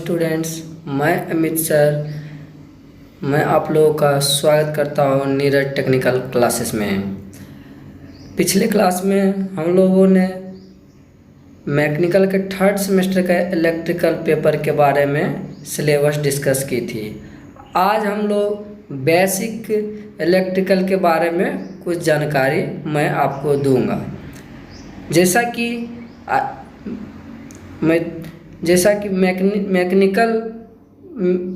Students, मैं Amit sir. मैं आप लोगों का स्वागत करता हूँ नीरज टेक्निकल क्लासेस में। पिछले क्लास में हम लोगों ने मैकेनिकल के थर्ड सेमेस्टर के इलेक्ट्रिकल पेपर के बारे में सिलेबस डिस्कस की थी। आज हम लोग बेसिक इलेक्ट्रिकल के बारे में कुछ जानकारी मैं आपको दूंगा। जैसा कि मैकेनिकल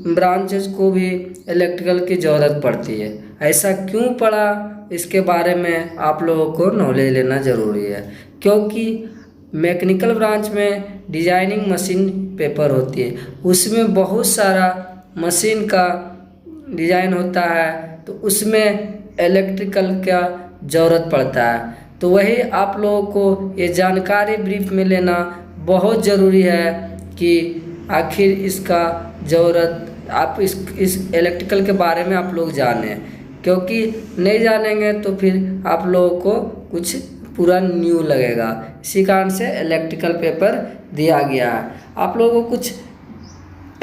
ब्रांचेस को भी इलेक्ट्रिकल की ज़रूरत पड़ती है। ऐसा क्यों पड़ा, इसके बारे में आप लोगों को नॉलेज लेना ज़रूरी है, क्योंकि मैकेनिकल ब्रांच में डिजाइनिंग मशीन पेपर होती है। उसमें बहुत सारा मशीन का डिज़ाइन होता है, तो उसमें इलेक्ट्रिकल का ज़रूरत पड़ता है। तो वही आप लोगों को ये जानकारी ब्रीफ में लेना बहुत ज़रूरी है कि आखिर इसका ज़रूरत आप इस इलेक्ट्रिकल के बारे में आप लोग जानें, क्योंकि नहीं जानेंगे तो फिर आप लोगों को कुछ पूरा न्यू लगेगा। इसी कारण से इलेक्ट्रिकल पेपर दिया गया है। आप लोगों को कुछ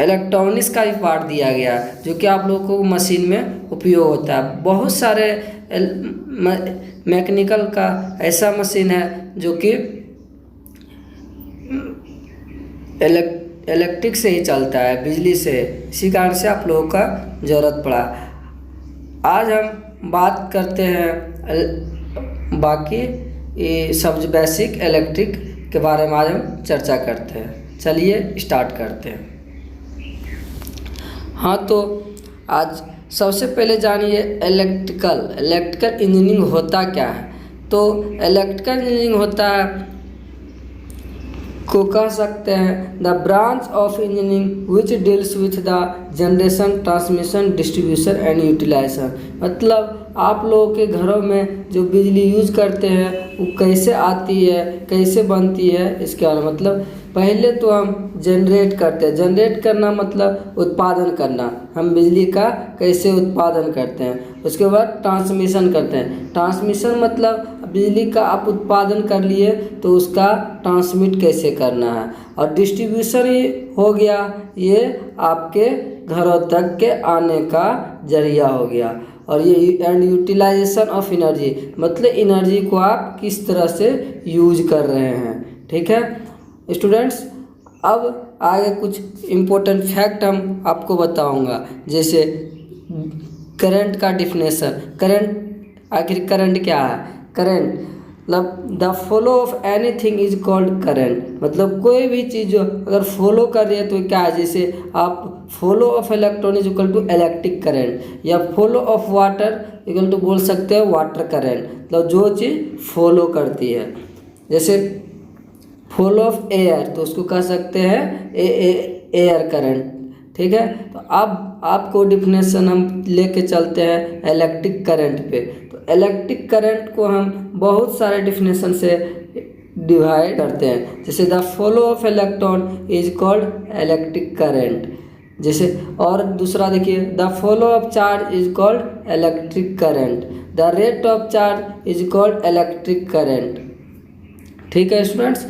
इलेक्ट्रॉनिक्स का भी पार्ट दिया गया है, जो कि आप लोगों को मशीन में उपयोग होता है। बहुत सारे मैकेनिकल का ऐसा मशीन है जो कि इलेक्ट्रिक से ही चलता है, बिजली से। इसी कारण से आप लोगों का ज़रूरत पड़ा। आज हम बात करते हैं बाकी ये सब बेसिक इलेक्ट्रिक के बारे में आज हम चर्चा करते हैं। चलिए स्टार्ट करते हैं। हाँ, तो आज सबसे पहले जानिए इलेक्ट्रिकल इंजीनियरिंग होता क्या है। तो इलेक्ट्रिकल इंजीनियरिंग होता है को कह सकते हैं the branch of engineering which deals with the generation, transmission, distribution and utilisation. मतलब आप लोगों के घरों में जो बिजली यूज करते हैं वो कैसे आती है, कैसे बनती है, इसके बारे में। मतलब पहले तो हम जनरेट करते हैं। जनरेट करना मतलब उत्पादन करना। हम बिजली का कैसे उत्पादन करते हैं। उसके बाद ट्रांसमिशन करते हैं। ट्रांसमिशन मतलब बिजली का आप उत्पादन कर लिए तो उसका ट्रांसमिट कैसे करना है। और डिस्ट्रीब्यूशन ही हो गया, ये आपके घरों तक के आने का जरिया हो गया। और ये एंड यूटिलाइजेशन ऑफ एनर्जी मतलब एनर्जी को आप किस तरह से यूज कर रहे हैं। ठीक है स्टूडेंट्स, अब आगे कुछ इम्पोर्टेंट फैक्ट हम आपको बताऊंगा। जैसे करंट का डिफिनेशन। आखिर करंट क्या है। करंट मतलब the flow of anything is called current. मतलब कोई भी चीज़ जो अगर फॉलो कर रही है तो क्या है। जैसे आप flow of electron is equal to electric current, या flow of water equal to बोल सकते हैं वाटर करंट। मतलब जो चीज़ फॉलो करती है। जैसे फ्लो ऑफ एयर तो उसको कह सकते हैं एयर करंट। ठीक है, तो अब आपको डिफिनेशन हम लेके चलते हैं इलेक्ट्रिक करंट पे। तो इलेक्ट्रिक करंट को हम बहुत सारे डिफिनेशन से डिवाइड करते हैं। जैसे the flow of electron is called electric current. जैसे और दूसरा देखिए, the flow of charge is called electric current. The rate of charge is called electric current. ठीक है स्टूडेंट्स,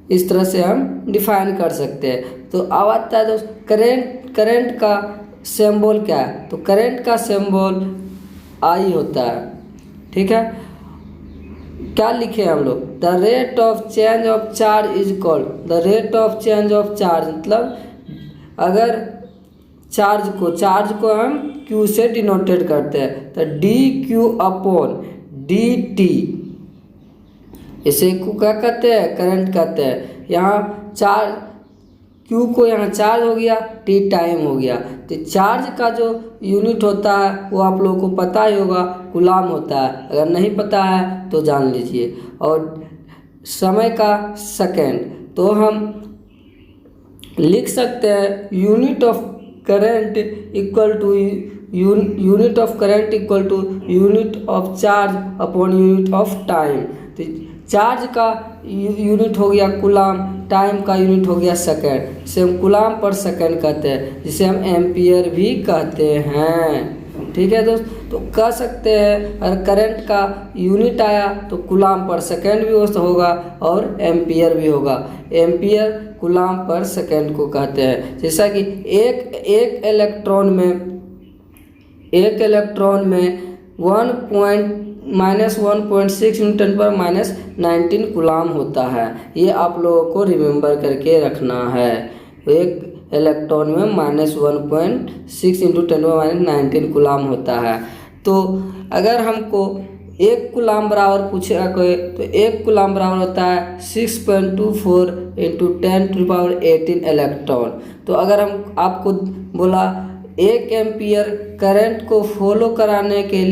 इस तरह से हम डिफाइन कर सकते हैं। तो अब आता है दोस्त करंट का सिंबल क्या है। तो करंट का सिंबल आई होता है। ठीक है, क्या लिखे हम लोग, the rate of change of charge is called the rate of change of charge. मतलब अगर चार्ज को हम Q से डिनोटेड करते हैं तो dQ अपॉन dt, इसे को क्या कहते हैं, करंट कहते हैं। यहाँ चार्ज Q को यहाँ चार्ज हो गया, T टाइम हो गया। तो चार्ज का जो यूनिट होता है वो आप लोगों को पता ही होगा, कूलाम होता है। अगर नहीं पता है तो जान लीजिए। और समय का सेकेंड, तो हम लिख सकते हैं unit of current equal to unit of current equal to unit of charge upon unit of time. तो चार्ज का यूनिट हो गया कूलाम, टाइम का यूनिट हो गया सेकेंड। इसे हम कूलाम पर सेकेंड कहते हैं, जिसे हम एम्पियर भी कहते हैं। ठीक है दोस्त। तो कह सकते हैं अगर करंट का यूनिट आया तो कूलाम पर सेकेंड भी होगा और एम्पियर भी होगा। एम्पियर कूलाम पर सेकेंड को कहते हैं। जैसा कि एक इलेक्ट्रॉन में -1.6 न्यूटन पर -19 कूलाम होता है। ये आप लोगों को रिमेंबर करके रखना है। एक इलेक्ट्रॉन में -1.6 × 10⁻19 कूलाम होता है। तो अगर हमको एक कूलाम बराबर पूछेगा कोई, तो एक कूलाम बराबर होता है 6.24 × 10⁻18 इलेक्ट्रॉन। तो अगर हम आपको बोला 1 एम्पियर करंट को फॉलो कराने के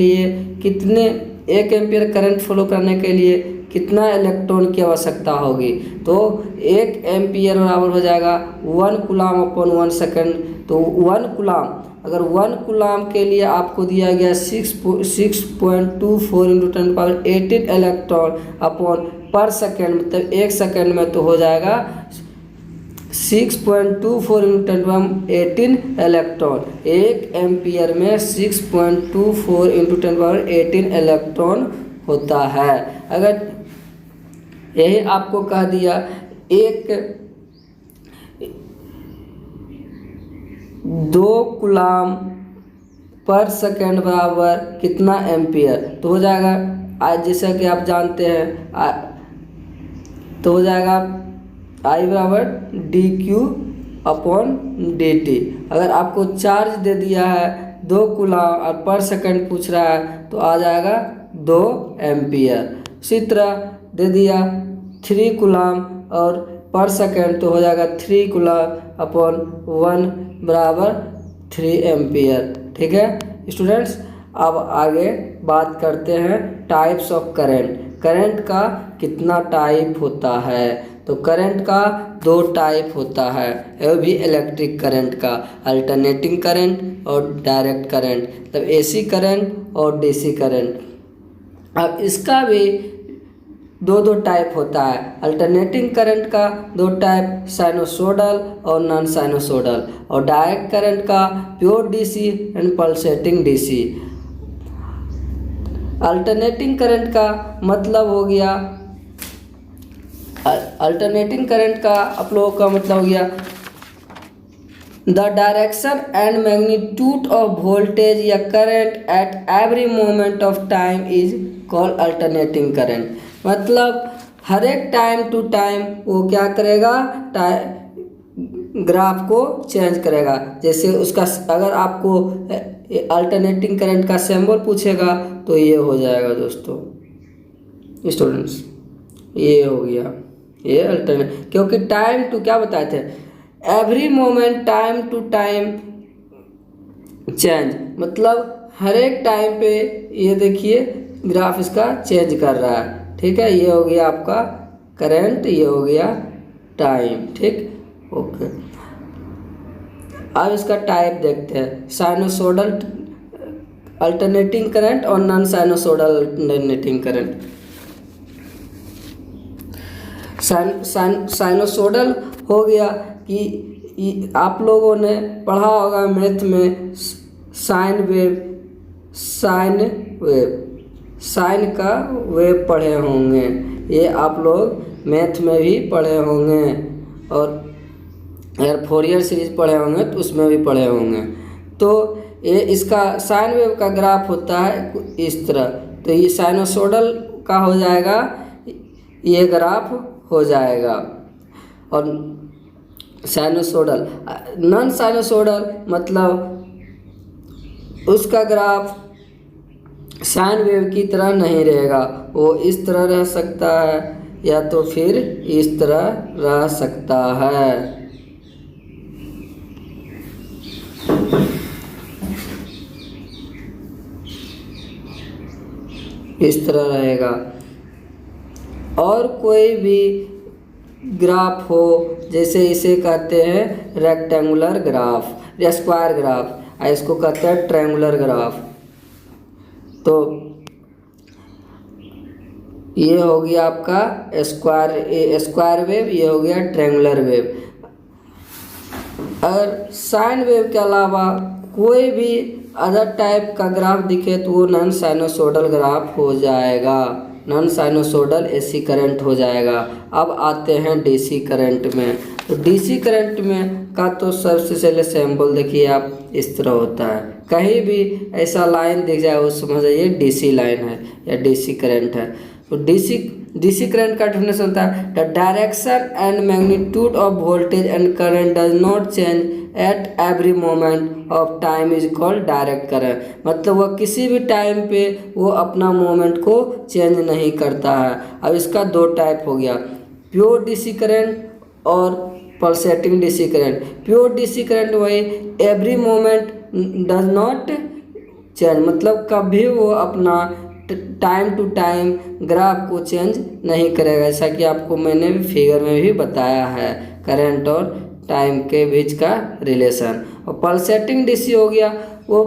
लिए कितना इलेक्ट्रॉन की आवश्यकता होगी, तो 1 एम्पियर बराबर हो जाएगा 1 कूलाम अपॉन 1 सेकेंड। तो 1 कूलाम, अगर 1 कूलाम के लिए आपको दिया गया 6.24 × 10⁻18 इलेक्ट्रॉन अपॉन पर सेकेंड, मतलब 1 सेकेंड में तो हो जाएगा 6.24 × 10⁻18 इलेक्ट्रॉन। 1 एम्पियर में 6.24 × 10⁻18 इलेक्ट्रॉन होता है। अगर यही आपको कह दिया 2 कूलाम पर सेकेंड बराबर कितना एम्पियर, तो हो जाएगा आज जैसा कि आप जानते हैं तो हो जाएगा I बराबर dQ/dt। अगर आपको चार्ज दे दिया है 2 कूलाम और पर सेकंड पूछ रहा है तो आ जाएगा 2 एम्पियर। इसी तरह दे दिया 3 कूलाम और पर सेकंड तो हो जाएगा 3 कूलाम अपॉन 1 बराबर 3 एम्पियर। ठीक है स्टूडेंट्स, अब आगे बात करते हैं टाइप्स ऑफ करंट। करंट का कितना टाइप होता है, तो करंट का 2 टाइप होता है, वो भी इलेक्ट्रिक करंट का, अल्टरनेटिंग करंट और डायरेक्ट करंट, मतलब एसी करंट और डीसी करंट। अब इसका भी 2 टाइप होता है। अल्टरनेटिंग करंट का 2 टाइप, साइनोसोडल और नॉन साइनोसोडल, और डायरेक्ट करंट का pure DC and pulsating DC. Alternating current का मतलब हो गया, अल्टरनेटिंग करंट का आप लोगों का मतलब हो गया the direction and magnitude of voltage या current at every moment of time is called alternating current. मतलब हर एक टाइम टू टाइम वो क्या करेगा, ग्राफ को चेंज करेगा। जैसे उसका अगर आपको अल्टरनेटिंग करंट का सिंबल पूछेगा तो ये हो जाएगा दोस्तों स्टूडेंट्स, ये हो गया ये अल्टरनेट, क्योंकि टाइम टू क्या बताए थे, every moment time to time change, मतलब हर एक टाइम पे ये देखिए ग्राफ इसका चेंज कर रहा है। ठीक है, ये हो गया आपका करंट, ये हो गया टाइम। ठीक ओके, अब इसका टाइप देखते हैं, साइनोसोडल अल्टरनेटिंग करंट और non sinusoidal alternating current. Sinusoidal हो गया कि आप लोगों ने पढ़ा होगा मैथ में साइन का वेव पढ़े होंगे, ये आप लोग मैथ में भी पढ़े होंगे, और अगर फोरियर सीरीज पढ़े होंगे तो उसमें भी पढ़े होंगे। तो ये इसका साइन वेव का ग्राफ होता है इस तरह, तो ये साइनोसोडल का हो जाएगा, ये ग्राफ हो जाएगा। और साइनोसोडल, नॉन साइनोसोडल मतलब उसका ग्राफ साइन वेव की तरह नहीं रहेगा, वो इस तरह रह सकता है या तो फिर इस तरह रह सकता है। इस तरह रहेगा। और कोई भी ग्राफ हो, जैसे इसे कहते हैं रेक्टेंगुलर ग्राफ या स्क्वायर ग्राफ, इसको कहते हैं ट्रायंगुलर ग्राफ। तो ये हो गया आपका स्क्वायर वेव, ये हो गया ट्रायंगुलर वेव। और साइन वेव के अलावा कोई भी अदर टाइप का ग्राफ दिखे तो वो नॉन साइनोसोडल ग्राफ हो जाएगा, नॉन साइनोसोडल एसी करंट हो जाएगा। अब आते हैं डीसी करंट में। तो डीसी करंट में का तो सबसे पहले सैम्पल देखिए आप, इस तरह होता है। कहीं भी ऐसा लाइन दिख जाए वो समझ जाइए डीसी लाइन है या डीसी करंट है। तो डीसी करंट का डेफिनेशन होता है the direction and magnitude of voltage and current does not change at every moment of time is called direct current. मतलब वह किसी भी टाइम पे वो अपना मोमेंट को चेंज नहीं करता है। अब इसका दो टाइप हो गया, प्योर डीसी करंट और pulsating DC current. Pure DC current वही every moment does not change, मतलब कभी वो अपना टाइम टू टाइम ग्राफ को चेंज नहीं करेगा, जैसा कि आपको मैंने फिगर में भी बताया है करंट और टाइम के बीच का रिलेशन। और पल्सेटिंग डीसी हो गया, वो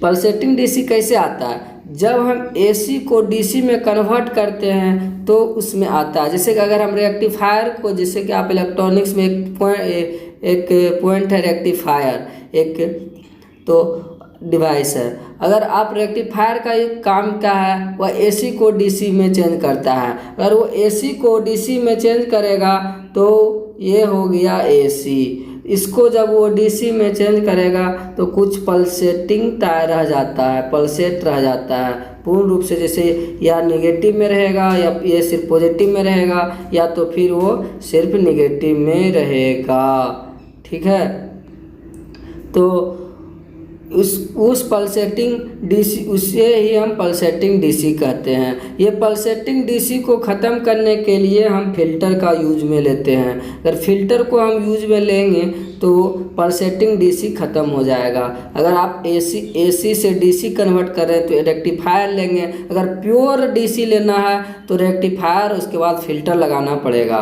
पल्सेटिंग डीसी कैसे आता है, जब हम एसी को डीसी में कन्वर्ट करते हैं तो उसमें आता है। जैसे कि अगर हम रेक्टिफायर को, जैसे कि आप इलेक्ट्रॉनिक्स में एक पॉइंट है रेक्टिफायर, एक तो डिवाइस है। अगर आप रेक्टिफायर का एक काम क्या है, वह एसी को डीसी में चेंज करता है। अगर वो एसी को डीसी में चेंज करेगा तो ये हो गया एसी। इसको जब वो डीसी में चेंज करेगा तो कुछ पल्सेटिंग टायर रह जाता है, पल्सेट रह जाता है पूर्ण रूप से, जैसे या निगेटिव में रहेगा या ये सिर्फ पॉजिटिव में रहेगा या तो फिर वो सिर्फ निगेटिव में रहेगा। ठीक है, तो उस पल्सेटिंग डीसी, उसे ही हम पल्सेटिंग डीसी कहते हैं। ये पल्सेटिंग डीसी को ख़त्म करने के लिए हम फिल्टर का यूज में लेते हैं। अगर फिल्टर को हम यूज में लेंगे तो पल्सेटिंग डीसी ख़त्म हो जाएगा। अगर आप एसी से डीसी कन्वर्ट कर रहे हैं तो रेक्टिफायर लेंगे। अगर प्योर डीसी लेना है तो रेक्टिफायर, उसके बाद फिल्टर लगाना पड़ेगा।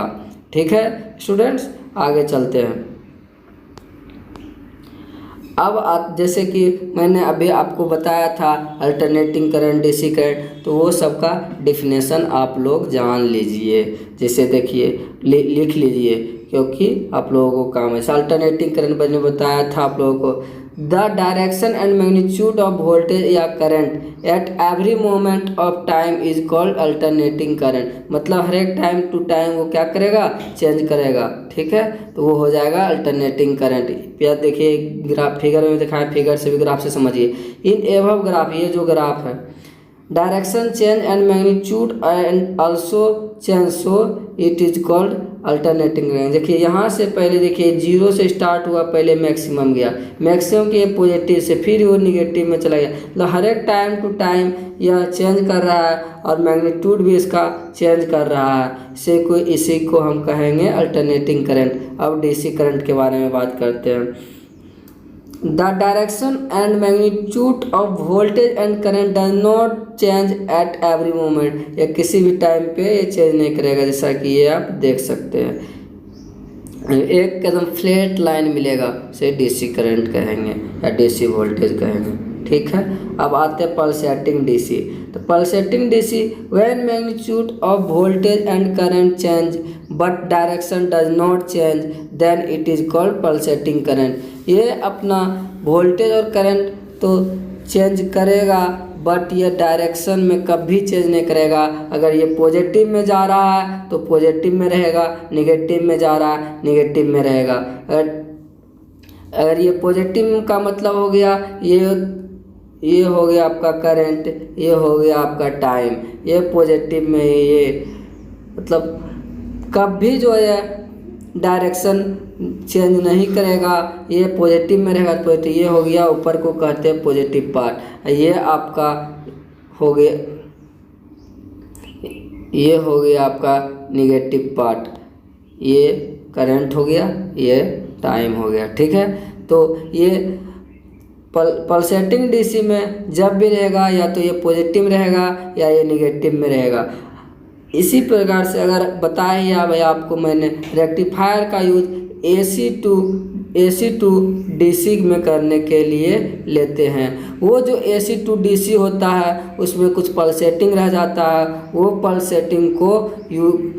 ठीक है स्टूडेंट्स, आगे चलते हैं। अब आप, जैसे कि मैंने अभी आपको बताया था अल्टरनेटिंग करंट, डीसी करंट, तो वो सब का डिफिनेशन आप लोग जान लीजिए। जैसे देखिए लिख लीजिए क्योंकि आप लोगों को काम है। अल्टरनेटिंग करंट मैंने बताया था आप लोगों को, the direction and magnitude of voltage या current at every moment of time is called alternating current. मतलब हर एक टाइम टू टाइम वो क्या करेगा, चेंज करेगा। ठीक है, तो वो हो जाएगा अल्टरनेटिंग करंट। या देखिए ग्राफ, फिगर में दिखाया, फिगर से भी ग्राफ से समझिए। इन एबव ग्राफ, ये जो ग्राफ है, direction change and magnitude and also change, so it is called alternating current. देखिए यहाँ से पहले देखिए जीरो से स्टार्ट हुआ, पहले मैक्सिमम गया, मैक्सिमम के पॉजिटिव से फिर वो निगेटिव में चला गया। मतलब हर एक टाइम टू टाइम यह चेंज कर रहा है और मैग्नीट्यूड भी इसका चेंज कर रहा है। इसी को हम कहेंगे अल्टरनेटिंग करंट। अब डीसी करंट के बारे में बात करते हैं। The direction and magnitude of voltage and current does not change at every moment. या किसी भी टाइम पे ये चेंज नहीं करेगा, जैसा कि ये आप देख सकते हैं। एक एकदम फ्लैट लाइन मिलेगा, से डीसी करंट कहेंगे या डीसी वोल्टेज कहेंगे। ठीक है, अब आते हैं पल्सेटिंग डीसी। तो pulsating DC, when magnitude of voltage and current change but direction does not change then it is called pulsating current. ये अपना वोल्टेज और करंट तो चेंज करेगा बट ये डायरेक्शन में कभी चेंज नहीं करेगा। अगर ये पॉजिटिव में जा रहा है तो पॉजिटिव में रहेगा, निगेटिव में जा रहा है निगेटिव में रहेगा। अगर ये पॉजिटिव का मतलब हो गया, ये हो गया आपका करंट, ये हो गया आपका टाइम, ये पॉजिटिव में, ये मतलब कभी जो है डायरेक्शन चेंज नहीं करेगा, ये पॉजिटिव में रहेगा। पॉजिटिव, ये हो गया ऊपर को कहते हैं पॉजिटिव पार्ट। ये आपका हो गया, ये हो गया आपका निगेटिव पार्ट, ये करंट हो गया, ये टाइम हो गया। ठीक है, तो ये पल्सेटिंग डीसी में जब भी रहेगा या तो ये पॉजिटिव में रहेगा या ये निगेटिव में रहेगा। इसी प्रकार से अगर बताया भाई आपको मैंने रेक्टिफायर का use AC to AC to DC में करने के लिए लेते हैं। वो जो AC टू DC होता है उसमें कुछ पल्सेटिंग रह जाता है, वो पल्सेटिंग को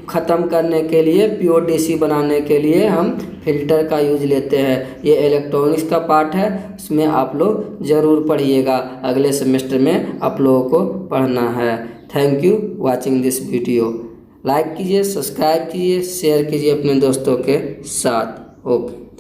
ख़त्म करने के लिए प्योर DC बनाने के लिए हम फ़िल्टर का यूज लेते हैं। ये इलेक्ट्रॉनिक्स का पार्ट है, उसमें आप लोग ज़रूर पढ़िएगा, अगले सेमेस्टर में आप लोगों को पढ़ना है। Thank you watching this video. Like कीजिए, सब्सक्राइब कीजिए, शेयर कीजिए अपने दोस्तों के साथ। ओके।